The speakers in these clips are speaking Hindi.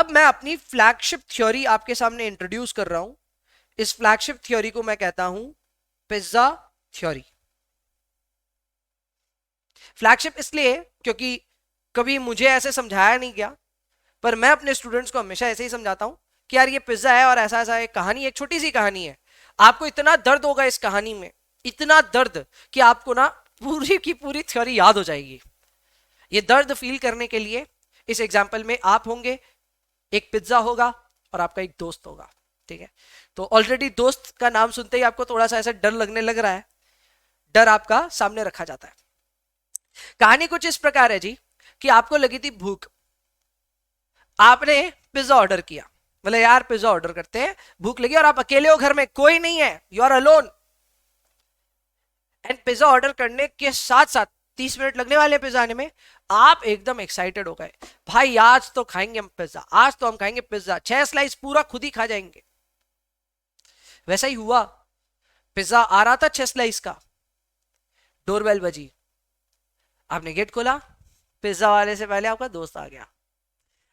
अब मैं अपनी फ्लैगशिप थ्योरी आपके सामने इंट्रोड्यूस कर रहा हूं। इस फ्लैगशिप थ्योरी को मैं कहता हूं पिज्जा थ्योरी। फ्लैगशिप इसलिए क्योंकि कभी मुझे ऐसे समझाया नहीं गया, पर मैं अपने स्टूडेंट्स को हमेशा ऐसे ही समझाता हूं कि यार ये पिज्जा है और ऐसा ऐसा एक कहानी, एक छोटी सी कहानी है। आपको इतना दर्द होगा इस कहानी में, इतना दर्द कि आपको ना पूरी की पूरी थ्योरी याद हो जाएगी। ये दर्द फील करने के लिए इस एग्जाम्पल में आप होंगे, एक पिज्जा होगा और आपका एक दोस्त होगा। ठीक है, तो ऑलरेडी दोस्त का नाम सुनते ही आपको थोड़ा सा ऐसा डर लगने लग रहा है। डर आपका सामने रखा जाता है। कहानी कुछ इस प्रकार है जी कि आपको लगी थी भूख, आपने पिज्जा ऑर्डर किया। बोले यार पिज्जा ऑर्डर करते हैं, भूख लगी और आप अकेले हो, घर में कोई नहीं है, you are alone. And pizza order करने के साथ साथ 30 मिनट लगने वाले पिज्जा आने में, आप एकदम एक्साइटेड हो गए, भाई आज तो खाएंगे हम पिज्जा, आज तो हम खाएंगे पिज्जा, 6 स्लाइस पूरा खुद ही खा जाएंगे। वैसा ही हुआ, पिज्जा आ रहा था 6 स्लाइस का। डोरबेल बजी, आपने गेट खोला, पिज्जा वाले से पहले आपका दोस्त आ गया।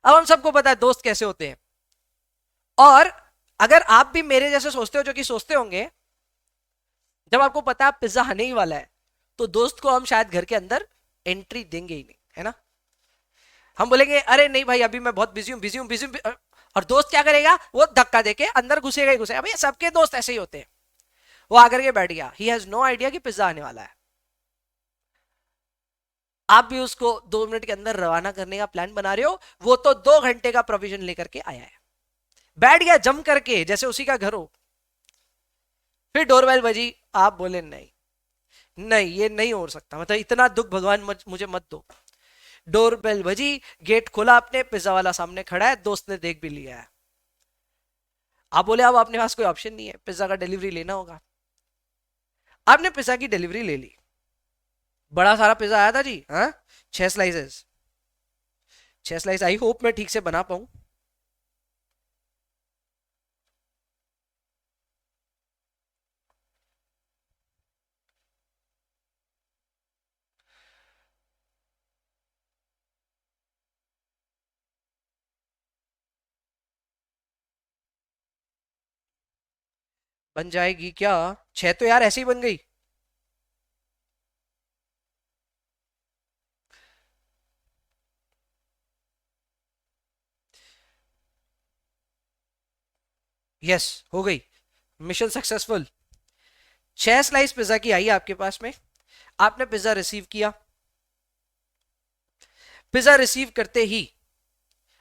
अब हम सबको पता है दोस्त कैसे होते हैं, और अगर आप भी मेरे जैसे सोचते हो, जो कि सोचते होंगे, जब आपको पता है पिज्जा आने ही वाला है, तो दोस्त को हम शायद घर के अंदर एंट्री देंगे ही नहीं, है ना। हम बोलेंगे अरे नहीं भाई अभी मैं बहुत बिजी हूं, बिजी हूं, बिजी हूं, और दोस्त क्या करेगा, वो धक्का देके अंदर घुसेगा ही घुसेगा। भैया सबके दोस्त ऐसे ही होते हैं। वो आकर के बैठ गया, ही हैज नो आइडिया कि पिज्जा आने वाला है। आप भी उसको 2 मिनट के अंदर रवाना करने का प्लान बना रहे हो, वो तो 2 घंटे का प्रोविजन लेकर के आया है, बैठ गया जम करके जैसे उसी का घर हो। फिर डोरबेल बजी, आप बोले नहीं नहीं ये नहीं हो सकता, मतलब इतना दुख भगवान मुझे मत दो। डोरबेल बजी, गेट खोला आपने, पिज्जा वाला सामने खड़ा है, दोस्त ने देख भी लिया है। आप बोले अब अपने पास कोई ऑप्शन नहीं है, पिज्जा का डिलीवरी लेना होगा। आपने पिज्जा की डिलीवरी ले ली, बड़ा सारा पिज्जा आया था जी, हाँ 6 स्लाइसेस, 6 स्लाइस। आई होप मैं ठीक से बना पाऊं। बन जाएगी क्या? 6 तो यार ऐसे ही बन गई। यस, हो गई, मिशन सक्सेसफुल। 6 स्लाइस पिज्जा की आई आपके पास में, आपने पिज्जा रिसीव किया। पिज्जा रिसीव करते ही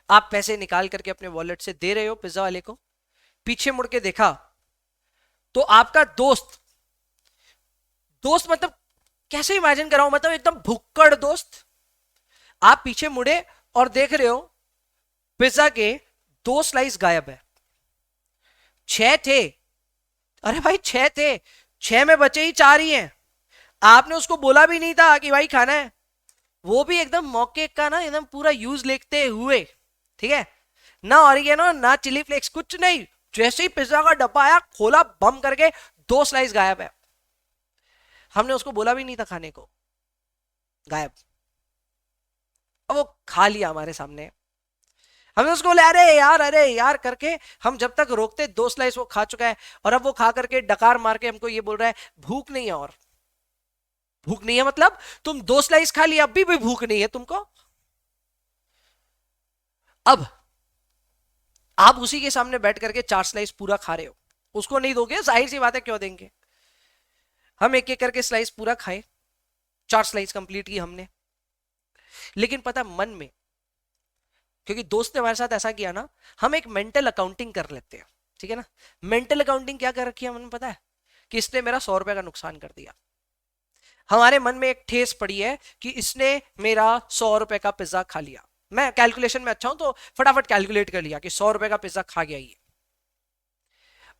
आप पैसे निकाल करके अपने वॉलेट से दे रहे हो पिज्जा वाले को। पीछे मुड़ के देखा तो आपका दोस्त, दोस्त मतलब कैसे इमेजिन कराऊं, मतलब एकदम भुक्कड़ दोस्त। आप पीछे मुड़े और देख रहे हो पिज्जा के 2 स्लाइस गायब है। 6 थे, अरे भाई 6 थे, 6 में बचे ही 4 ही हैं। आपने उसको बोला भी नहीं था कि भाई खाना है, वो भी एकदम मौके का ना एकदम पूरा यूज लेते हुए, ठीक है, ना ऑरिगेनो ना चिली फ्लेक्स कुछ नहीं, जैसे ही पिज्जा का डब्बा आया खोला बम करके 2 स्लाइस गायब है। हमने उसको बोला भी नहीं था खाने को, गायब। अब वो खा लिया हमारे सामने। हमने उसको बोले अरे यार करके, हम जब तक रोकते 2 स्लाइस वो खा चुका है, और अब वो खा करके डकार मार के हमको ये बोल रहा है भूख नहीं है, और भूख नहीं है मतलब तुम 2 स्लाइस खा लिया अभी भी भूख नहीं है तुमको। अब आप उसी के सामने बैठ करके 4 स्लाइस पूरा खा रहे हो, उसको नहीं दोगे, जाहिर सी बात है क्यों देंगे। हम एक एक करके स्लाइस पूरा खाए, 4 स्लाइस कंप्लीट की हमने। लेकिन पता मन में, क्योंकि दोस्त ने हमारे साथ ऐसा किया ना, हम एक मेंटल अकाउंटिंग कर लेते हैं, ठीक है ना। मेंटल अकाउंटिंग क्या कर रखी है हमने पता है, कि इसने मेरा 100 रुपए का नुकसान कर दिया। हमारे मन में एक ठेस पड़ी है कि इसने मेरा 100 रुपए का पिज्जा खा लिया। मैं कैलकुलेशन में अच्छा हूं तो फटाफट कैलकुलेट कर लिया कि 100 रुपए का पिज्जा खा गया ये,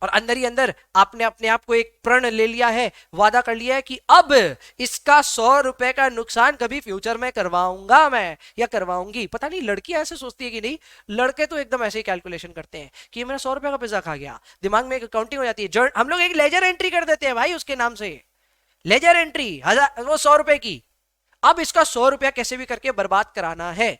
और अंदर ही अंदर आपने अपने आप को एक प्रण ले लिया है, वादा कर लिया है कि अब इसका 100 रुपए का नुकसान कभी फ्यूचर में करवाऊंगा मैं या करवाऊंगी। पता नहीं लड़कियां ऐसे सोचती है कि नहीं, लड़के तो एकदम ऐसे ही कैलकुलेशन करते हैं कि मेरा 100 रुपए का पिज्जा खा गया, दिमाग में एक अकाउंटिंग हो जाती है, हम लोग एक लेजर एंट्री कर देते हैं भाई उसके नाम से, लेजर एंट्री 1000, वो 100 रुपए की। अब इसका 100 रुपया कैसे भी करके बर्बाद कराना है।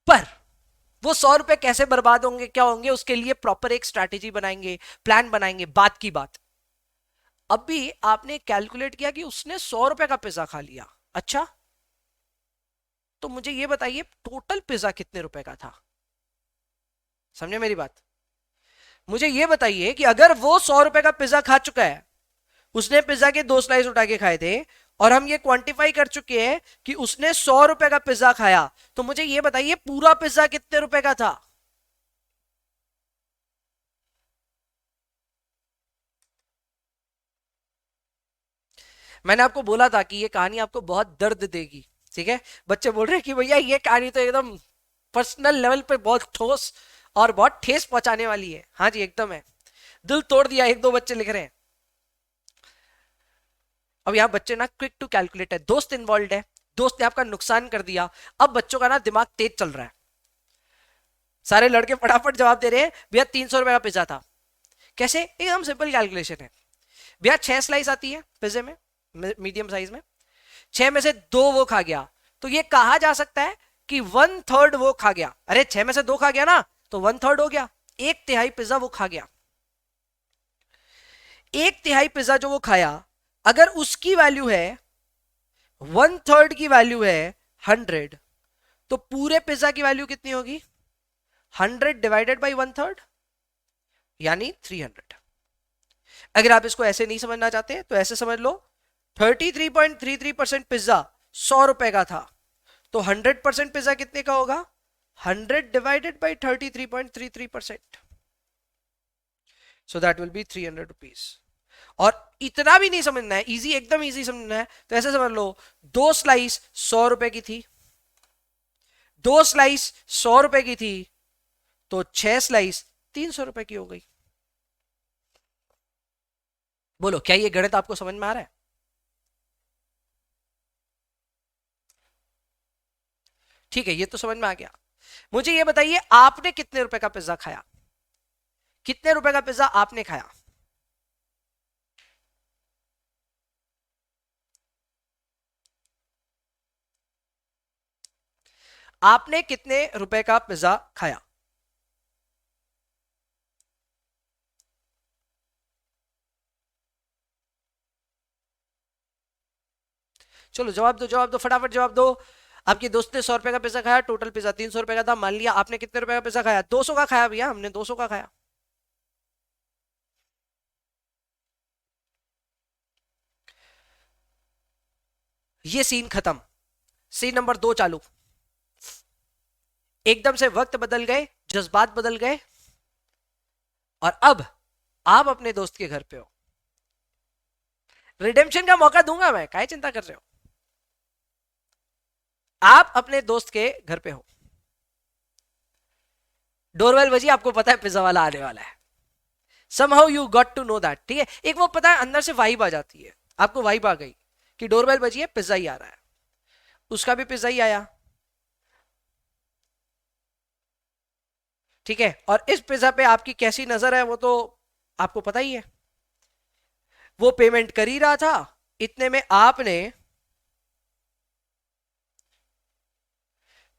पर वो 100 रुपए कैसे बर्बाद होंगे, क्या होंगे, उसके लिए प्रॉपर एक स्ट्रैटेजी बनाएंगे, प्लान बनाएंगे। बात की बात, अभी आपने कैलकुलेट किया कि उसने 100 रुपए का पिज्जा खा लिया, अच्छा, तो मुझे ये बताइए टोटल पिज्जा कितने रुपए का था? समझे मेरी बात? मुझे ये बताइए कि अगर वो 100 रुपए का पिज्जा खा चुका है, उसने पिज्जा के 2 स्लाइस उठा के खाए थे, और हम ये क्वांटिफाई कर चुके हैं कि उसने 100 रुपए का पिज्जा खाया, तो मुझे ये बताइए पूरा पिज्जा कितने रुपए का था? मैंने आपको बोला था कि ये कहानी आपको बहुत दर्द देगी, ठीक है? बच्चे बोल रहे हैं कि भैया ये कहानी तो एकदम पर्सनल लेवल पे बहुत ठोस और बहुत ठेस पहुंचाने वाली है। हाँ जी, एकदम है, दिल तोड़ दिया, एक दो बच्चे लिख रहे हैं। अब यहाँ बच्चे ना क्विक टू कैलकुलेट है, दोस्त इन्वॉल्व है, दोस्त ने आपका नुकसान कर दिया, अब बच्चों का ना दिमाग तेज चल रहा है। सारे लड़के फटाफट जवाब दे रहे हैं, भैया 300 रुपए का पिज्जा था। कैसे? एकदम सिंपल कैलकुलेशन है भैया, 6 स्लाइस आती है पिज्जे में, मीडियम साइज में, 6 में से 2 वो खा गया, तो ये कहा जा सकता है कि 1/3 वो खा गया। अरे 6 में से 2 खा गया ना, तो 1/3 हो गया, 1/3 पिज्जा वो खा गया। 1/3 पिज्जा जो वो खाया, अगर उसकी वैल्यू है 1/3 की वैल्यू है 100, तो पूरे पिज्जा की वैल्यू कितनी होगी? 100 डिवाइडेड बाई 1/3 यानी 300। अगर आप इसको ऐसे नहीं समझना चाहते तो ऐसे समझ लो, 33.33% पिज्जा 100 रुपए का था, तो 100% पिज्जा कितने का होगा? 100 divided by 33.33%, so that will be 300 rupees. और इतना भी नहीं समझना है, इजी, एकदम इजी समझना है, तो ऐसे समझ लो, 2 स्लाइस 100 रुपए की थी, 2 स्लाइस 100 रुपए की थी, तो 6 स्लाइस 300 रुपए की हो गई। बोलो क्या ये गणित आपको समझ में आ रहा है? ठीक है, ये तो समझ में आ गया। मुझे ये बताइए आपने कितने रुपए का पिज्जा खाया? कितने रुपए का पिज्जा आपने खाया? आपने कितने रुपए का पिज्जा खाया? चलो जवाब दो, जवाब दो, फटाफट जवाब दो। आपके दोस्त ने 100 रुपए का पिज्जा खाया, टोटल पिज्जा 300 रुपए का था, मान लिया आपने कितने रुपए का पिज्जा खाया? 200 का खाया भैया, हमने 200 का खाया। ये सीन खत्म, सीन नंबर 2 चालू। एकदम से वक्त बदल गए, जज्बात बदल गए, और अब आप अपने दोस्त के घर पे हो। रिडेम्पशन का मौका दूंगा मैं, काहे चिंता कर रहे हो? आप अपने दोस्त के घर पे हो, डोरबेल बजी, आपको पता है पिज्जा वाला आने वाला है, somehow you got to know that, ठीक है? एक वो पता है अंदर से वाइब आ जाती है, आपको वाइब आ गई कि डोरबेल बजी है, पिज्जा ही आ रहा है। उसका भी पिज्जा ही आया, ठीक है? और इस पिज्जा पे आपकी कैसी नजर है वो तो आपको पता ही है। वो पेमेंट कर ही रहा था, इतने में आपने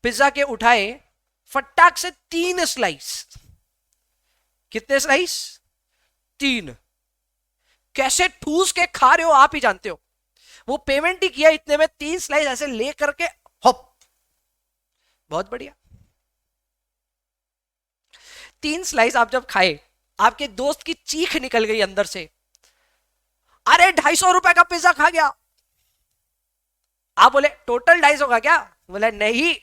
पिज्जा के उठाए फटाक से 3 स्लाइस। कितने स्लाइस? 3। कैसे ठूस के खा रहे हो आप ही जानते हो। वो पेमेंट ही किया, इतने में 3 स्लाइस ऐसे ले करके हॉप, बहुत बढ़िया। 3 स्लाइस आप जब खाए, आपके दोस्त की चीख निकल गई अंदर से, अरे 250 रुपए का पिज्जा खा गया। आप बोले टोटल 250 का क्या? बोले नहीं,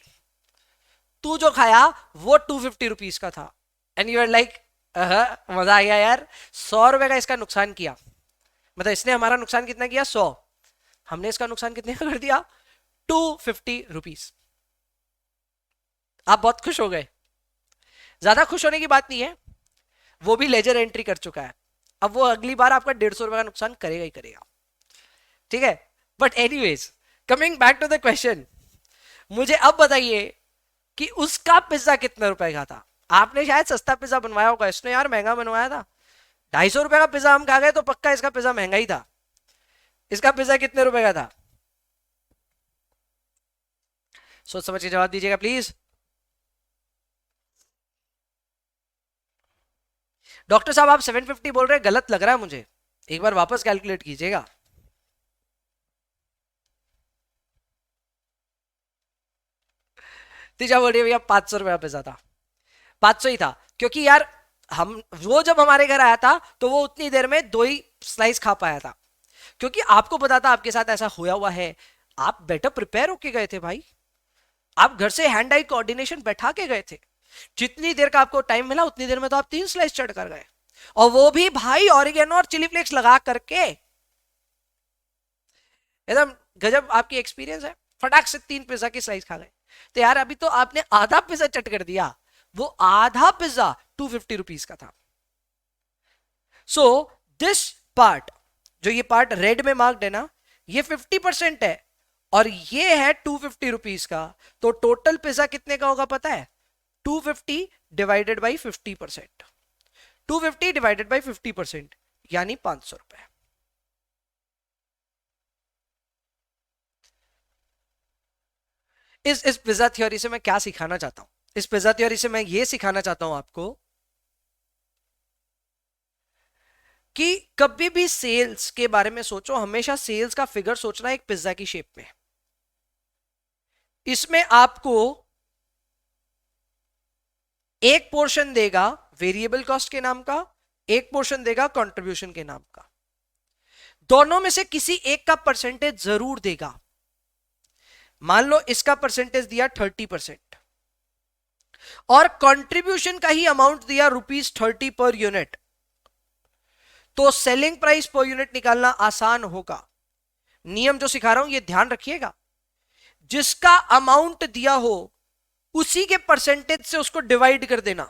तू जो खाया वो 250 रुपीज का था। एंड यू आर लाइक, मजा आ गया यार, 100 रुपए का इसका नुकसान किया, मतलब इसने हमारा नुकसान कितना किया? 100, हमने इसका नुकसान कितने का कर दिया? 250 रुपीज। आप बहुत खुश हो गए। ज्यादा खुश होने की बात नहीं है, वो भी लेजर एंट्री कर चुका है, अब वो अगली बार आपका 150 रुपए का नुकसान करेगा ही करेगा, ठीक है? But anyways, coming back to the question, मुझे अब बताइए कि उसका पिज्जा कितने रुपए का था? आपने शायद सस्ता पिज्जा बनवाया होगा, इसने यार महंगा बनवाया था। 250 रुपए का पिज्जा हम खा गए तो पक्का इसका पिज्जा महंगा ही था। इसका पिज्जा कितने रुपए का था? सोच समझ के जवाब दीजिएगा प्लीज। डॉक्टर साहब आप 750 बोल रहे हैं, गलत लग रहा है मुझे, एक बार वापस कैलकुलेट कीजिएगा। तीजा बोलिए भैया 500 रुपया पिज्जा था, 500 ही था, क्योंकि यार हम, वो जब हमारे घर आया था तो वो उतनी देर में 2 ही स्लाइस खा पाया था, क्योंकि आपको पता था आपके साथ ऐसा होया हुआ है। आप बेटर प्रिपेयर होके गए थे भाई, आप घर से हैंड आई कोऑर्डिनेशन बैठा के गए थे, जितनी देर का आपको टाइम मिला उतनी देर में तो आप 3 स्लाइस चढ़ कर गए, और वो भी भाई ऑरिगेनो और चिली फ्लेक्स लगा करके। एकदम गजब आपकी एक्सपीरियंस है, फटाक से 3 पिज्जा की स्लाइस खा गए। तो यार अभी तो आपने आधा पिज्जा चट कर दिया, वो आधा पिज्जा 250 रुपीज का था। सो दिस पार्ट, जो ये पार्ट रेड में मार्क्ड है ना, ये 50% है, और ये है 250 रुपीज का। तो टोटल पिज्जा कितने का होगा पता है? 250 डिवाइडेड बाई 50%, 250 डिवाइडेड बाई 50%, यानी 500 रुपए। इस पिज्जा थ्योरी से मैं क्या सिखाना चाहता हूं? इस पिज्जा थ्योरी से मैं ये सिखाना चाहता हूं आपको कि कभी भी सेल्स के बारे में सोचो, हमेशा सेल्स का फिगर सोचना एक पिज्जा की शेप में। इसमें आपको एक पोर्शन देगा वेरिएबल कॉस्ट के नाम का, एक पोर्शन देगा कंट्रीब्यूशन के नाम का, दोनों में से किसी एक का परसेंटेज जरूर देगा। मान लो इसका परसेंटेज दिया 30%, और कंट्रीब्यूशन का ही अमाउंट दिया ₹30 पर यूनिट, तो सेलिंग प्राइस पर यूनिट निकालना आसान होगा। नियम जो सिखा रहा हूं ये ध्यान रखिएगा, जिसका अमाउंट दिया हो उसी के परसेंटेज से उसको डिवाइड कर देना,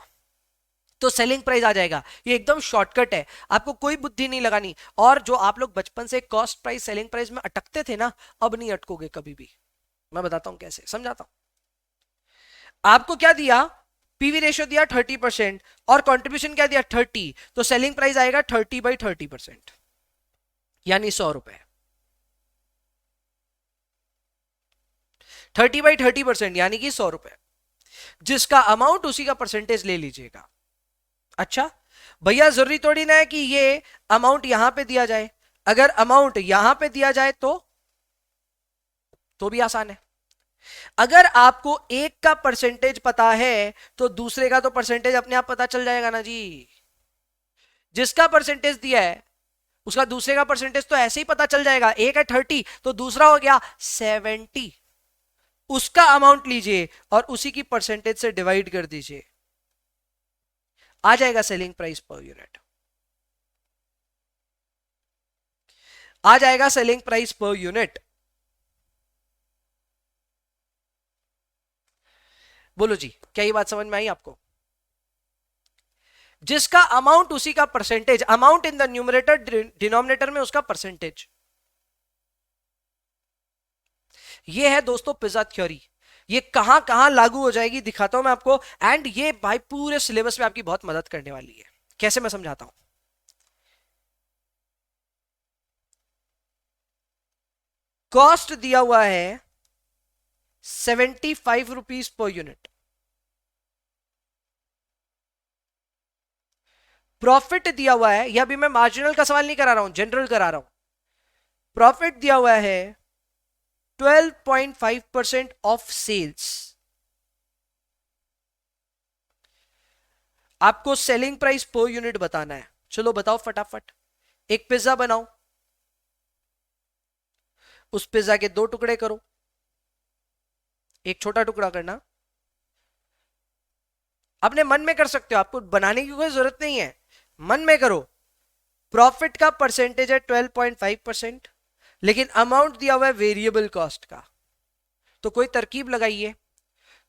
तो सेलिंग प्राइस आ जाएगा। ये एकदम शॉर्टकट है, आपको कोई बुद्धि नहीं लगानी। और जो आप लोग बचपन से कॉस्ट प्राइस सेलिंग प्राइस में अटकते थे ना, अब नहीं अटकोगे कभी भी। मैं बताता हूं कैसे, समझाता हूं। आपको क्या दिया? पीवी रेशियो दिया 30%, और कंट्रीब्यूशन क्या दिया 30, तो सेलिंग प्राइस आएगा 30/30%, यानी 100 रुपए। 30/30% यानी कि 100 रुपए, जिसका अमाउंट उसी का परसेंटेज ले लीजिएगा। अच्छा भैया जरूरी थोड़ी ना है कि ये अमाउंट यहां पे दिया जाए, अगर अमाउंट यहां पे दिया जाए तो भी आसान है। अगर आपको एक का परसेंटेज पता है तो दूसरे का तो परसेंटेज अपने आप पता चल जाएगा ना जी। जिसका परसेंटेज दिया है उसका दूसरे का परसेंटेज तो ऐसे ही पता चल जाएगा। एक है 30 तो दूसरा हो गया 70, उसका अमाउंट लीजिए और उसी की परसेंटेज से डिवाइड कर दीजिए, आ जाएगा सेलिंग प्राइस पर यूनिट, आ जाएगा सेलिंग प्राइस पर यूनिट। बोलो जी, क्या ये बात समझ में आई आपको? जिसका अमाउंट उसी का percentage, amount in the numerator, denominator में उसका परसेंटेज। ये है दोस्तों पिज्जा थ्योरी। ये कहां कहां लागू हो जाएगी दिखाता हूं मैं आपको, एंड ये भाई पूरे सिलेबस में आपकी बहुत मदद करने वाली है। कैसे, मैं समझाता हूं। कॉस्ट दिया हुआ है 75 रुपीज पर यूनिट, प्रॉफिट दिया हुआ है, यह भी मैं मार्जिनल का सवाल नहीं करा रहा हूं, जनरल करा रहा हूं। प्रॉफिट दिया हुआ है 12.5% ऑफ सेल्स। आपको सेलिंग प्राइस पर यूनिट बताना है, चलो बताओ फटाफट। एक पिज्जा बनाओ, उस पिज्जा के 2 टुकड़े करो, एक छोटा टुकड़ा करना, अपने मन में कर सकते हो, आपको बनाने की कोई जरूरत नहीं है, मन में करो। प्रॉफिट का परसेंटेज है 12.5%, लेकिन अमाउंट दिया हुआ है वेरिएबल कॉस्ट का। तो कोई तरकीब लगाइए,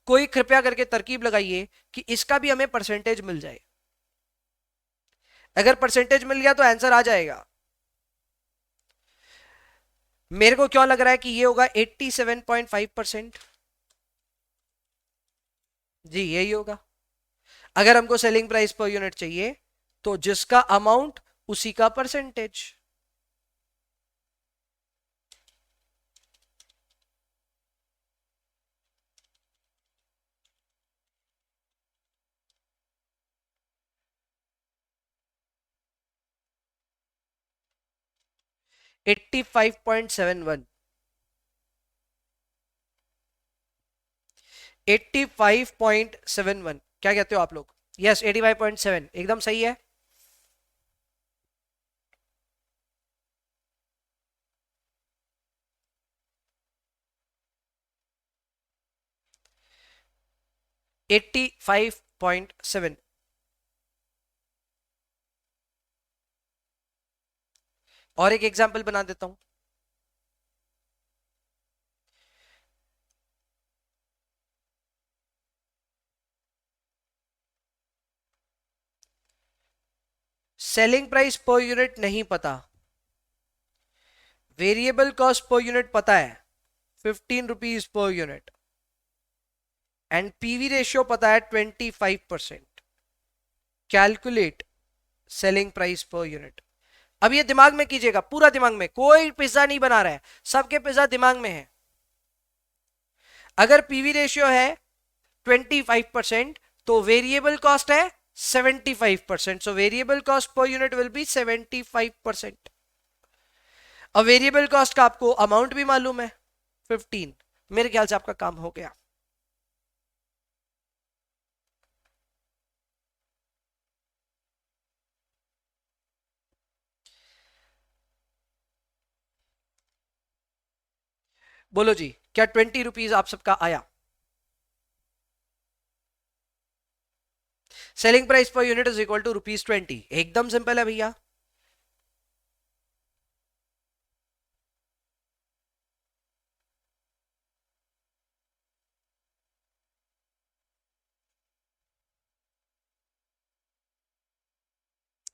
कोई कृपया करके तरकीब लगाइए कि इसका भी हमें परसेंटेज मिल जाए। अगर परसेंटेज मिल गया तो आंसर आ जाएगा। मेरे को क्यों लग रहा है कि ये होगा 87.5%। जी यही होगा। अगर हमको सेलिंग प्राइस पर यूनिट चाहिए तो जिसका अमाउंट उसी का परसेंटेज। 85.71, 85.71, क्या कहते हो आप लोग? यस, 85.7 एकदम सही है। एट्टी 85.7। और एक एग्जाम्पल बना देता हूं। सेलिंग प्राइस पर यूनिट नहीं पता, वेरिएबल कॉस्ट पर यूनिट पता है 15 rupees per unit, and PV ratio पता है 25%। Calculate selling price per unit. अब ये दिमाग में कीजिएगा, पूरा दिमाग में, कोई पिज्जा नहीं बना रहा है, सबके पिज्जा दिमाग में है। अगर पीवी रेशियो है 25%, तो वेरिएबल कॉस्ट है 75%, so variable cost per unit will be 75%। अब वेरिएबल कॉस्ट का आपको अमाउंट भी मालूम है 15, मेरे ख्याल से आपका काम हो गया। बोलो जी, क्या 20 रुपीज आप सबका आया? Selling price per unit is equal to ₹20, एकदम सिंपल है भैया।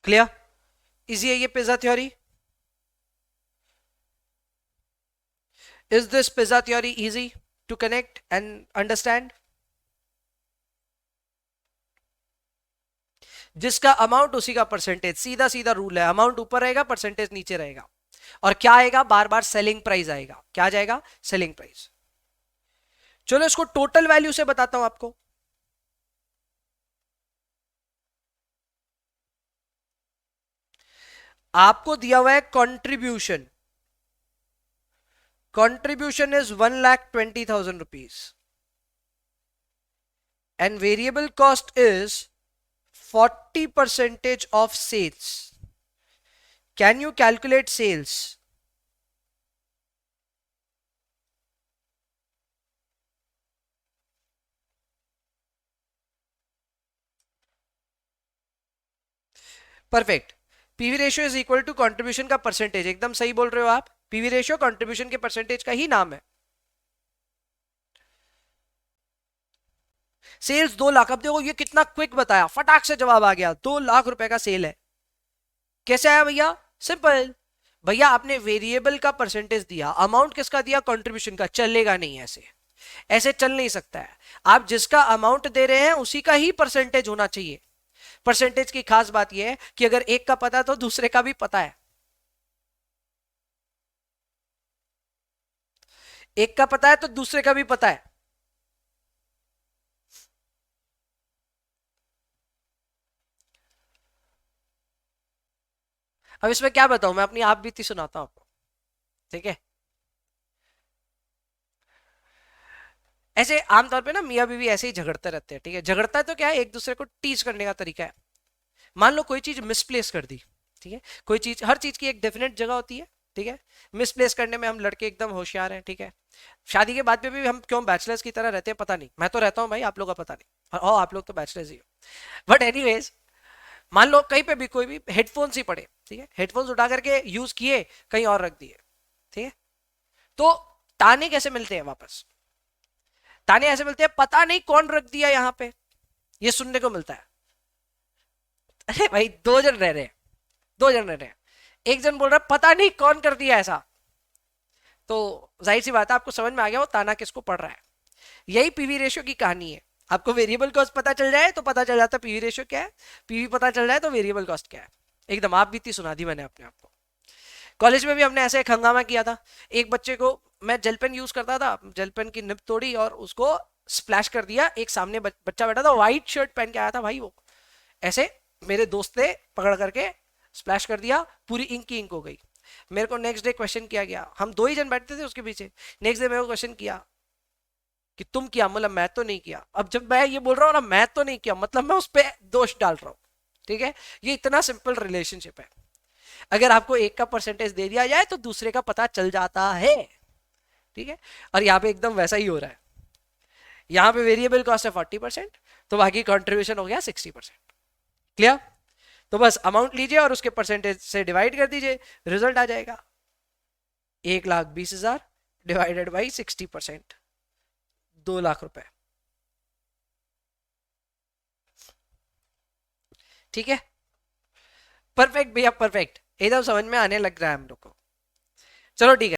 क्लियर? इजी है ये pizza theory? Is this pizza theory easy to connect and understand? जिसका अमाउंट उसी का परसेंटेज, सीधा सीधा रूल है, अमाउंट ऊपर रहेगा परसेंटेज नीचे रहेगा। और क्या आएगा? बार बार सेलिंग प्राइस आएगा। क्या जाएगा? Selling price. चलो इसको टोटल वैल्यू से बताता हूं आपको। आपको दिया हुआ है contribution, contribution is 1,20,000 rupees and variable cost is 40% of sales. Can you calculate sales? Perfect. PV ratio is equal to contribution का परसेंटेज, एकदम सही बोल रहे हो आप। पीवी रेशियो कंट्रीब्यूशन के परसेंटेज का ही नाम है। सेल्स 2 लाख, अब देखो ये कितना क्विक बताया, फटाक से जवाब आ गया। 2 लाख रुपए का सेल है। कैसे आया भैया? सिंपल भैया, आपने वेरिएबल का परसेंटेज दिया, अमाउंट किसका दिया? कंट्रीब्यूशन का। चलेगा नहीं ऐसे, ऐसे चल नहीं सकता है। आप जिसका अमाउंट दे रहे हैं उसी का ही परसेंटेज होना चाहिए। परसेंटेज की खास बात यह है कि अगर एक का पता है तो दूसरे का भी पता है। एक का पता है तो दूसरे का भी पता है। अब इसमें क्या बताऊं, मैं अपनी आप बीती सुनाता हूं आपको, ठीक है? ऐसे आमतौर पे ना मियाँ बीवी ऐसे ही झगड़ते रहते हैं, ठीक है? झगड़ता है तो क्या है, एक दूसरे को टीज करने का तरीका है। मान लो कोई चीज मिसप्लेस कर दी, ठीक है? कोई चीज, हर चीज की एक डेफिनेट जगह होती है, ठीक है? मिसप्लेस करने में हम लड़के एकदम होशियार हैं, ठीक है? शादी के बाद में भी हम क्यों बैचलर्स की तरह रहते हैं पता नहीं, मैं तो रहता हूँ भाई, आप लोग का पता नहीं, और आप लोग तो बैचलर्स ही हो। बट एनीवेज, मान लो कहीं पे भी कोई भी हेडफोन्स ही पड़े, ठीक है? हेडफोन्स उठा करके यूज किए, कहीं और रख दिए, ठीक है? तो ताने कैसे मिलते हैं वापस? ताने ऐसे मिलते हैं, पता नहीं कौन रख दिया यहां पे, ये सुनने को मिलता है। अरे भाई, दो जन रह रहे हैं, दो जन रह रहे हैं, एक जन बोल रहा है पता नहीं कौन कर दिया ऐसा, तो जाहिर सी बात है आपको समझ में आ गया वो ताना किसको पड़ रहा है। यही पीवी रेशियो की कहानी है। आपको वेरिएबल कॉस्ट पता चल जाए तो पता चल जाता है पीवी रेशियो क्या है, पीवी पता चल जाए तो वेरिएबल कॉस्ट क्या है। एकदम आप बीती सुना दी मैंने अपने आपको। कॉलेज में भी हमने ऐसे एक हंगामा किया था। एक बच्चे को, मैं जेल पेन यूज करता था, जेल पेन की निब तोड़ी और उसको स्प्लैश कर दिया। एक सामने बच्चा बैठा था, व्हाइट शर्ट पहन के आया था भाई, वो ऐसे मेरे दोस्त ने पकड़ करके स्प्लैश कर दिया, पूरी इंक की इंक हो गई। मेरे को नेक्स्ट डे क्वेश्चन किया गया, हम 2 ही जन बैठते थे उसके पीछे, नेक्स्ट डे मेरे को क्वेश्चन किया कि तुम किया, मतलब मैं तो नहीं किया। अब जब मैं ये बोल रहा हूँ ना मैं तो नहीं किया, मतलब मैं उस पर दोष डाल रहा हूँ। ठीक है, ये इतना सिंपल रिलेशनशिप है। अगर आपको एक का परसेंटेज दे दिया जाए तो दूसरे का पता चल जाता है। ठीक है, और यहाँ पे एकदम वैसा ही हो रहा है। यहाँ पे वेरिएबल कॉस्ट है 40%, तो बाकी कंट्रीब्यूशन हो गया 60%। क्लियर? तो बस अमाउंट लीजिए और उसके परसेंटेज से डिवाइड कर दीजिए, रिजल्ट आ जाएगा 1,20,000 डिवाइडेड बाई 60%, 2 लाख रुपए। ठीक है, परफेक्ट भैया, परफेक्ट, एकदम समझ में आने लग रहा है हम लोग को। चलो ठीक है।